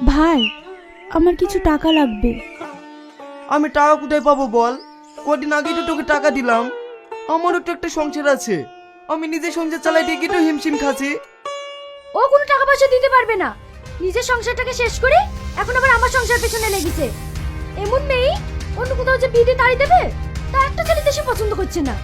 ভাই, আমার কিছু টাকা লাগবে। আমি টাকা কোথায় পাবো বল? কদিন আগেই তো তোকে টাকা দিলাম। আমারও তো একটা সংসার আছে, আমি নিজে সংসার চালাইতে গিয়ে তো হিমশিম খাচ্ছি। ও কোনো টাকা পয়সা দিতে পারবে না। নিজের সংসারটাকে শেষ করে এখন আবার আমার সংসার পেছনে লেগেছে। এমন মেয়ে অন্য কোথাও যে বিয়ে দিয়ে তাড়ি দেবে তা একটা ছেলে দেশে পছন্দ করছে না।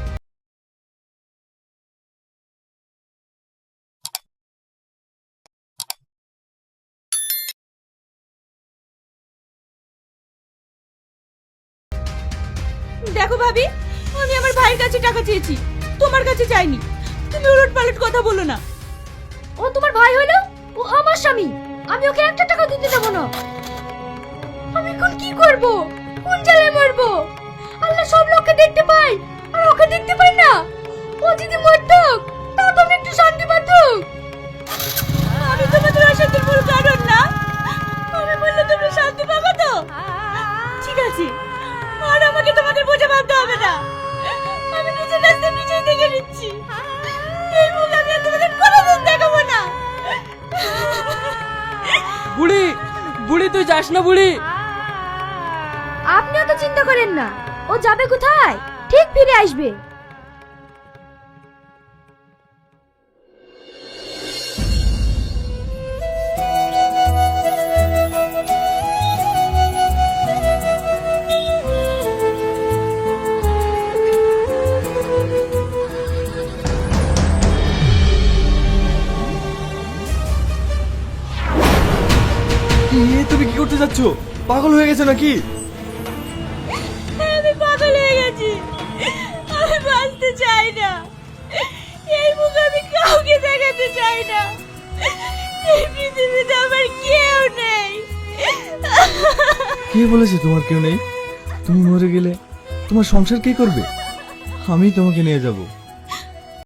দেখো ভাবি, আমি আমার ভাইয়ের কাছে টাকা চেয়েছি, তোমার কাছে চাইনি। তুমি উলট পালট কথা বলো না। ও তোমার ভাই হলো, ও আমার স্বামী। আমি ওকে একটা টাকা দিতে দেবো না। আমি এখন কি করব? কোন জ্বালায় মরবো? আল্লাহ সব লোককে দেখতে পাই আর ওকে দেখতে পাই না। ও যদি মরতক তাও তো আমি একটু শান্তি পাতুক। আমি তোমাদের অশান্তির মূল কারণ না। আমি বললে তোমরা শান্তি পাবে তো? ঠিক আছে, আর আমাকে তোমাদের বোঝা ভাবতে হবে না। আমি নিজের রাস্তা নিজেই দেখে নিচ্ছি। এই মুখ আমি আর তোমাদের কোনোদিন দেখাবো না। বুড়ি, বুড়ি তুই যাস না বুড়ি। আপনিও তো চিন্তা করেন না, ও যাবে কোথায়? ঠিক ফিরে আসবে। তুমি কি করতে যাচ্ছ? পাগল হয়ে গেছে নাকি? আমি পাগল হয়ে গেছি। আমি বাঁচতে চাই না। এই মুখ আমি কাউকে দেখাতে চাই না। এই পৃথিবীতে আমার কেউ নেই। কে বলেছে তোমার কেউ নেই? তুমি মরে গেলে তোমার সংসার কে করবে? আমি তোমাকে নিয়ে যাব।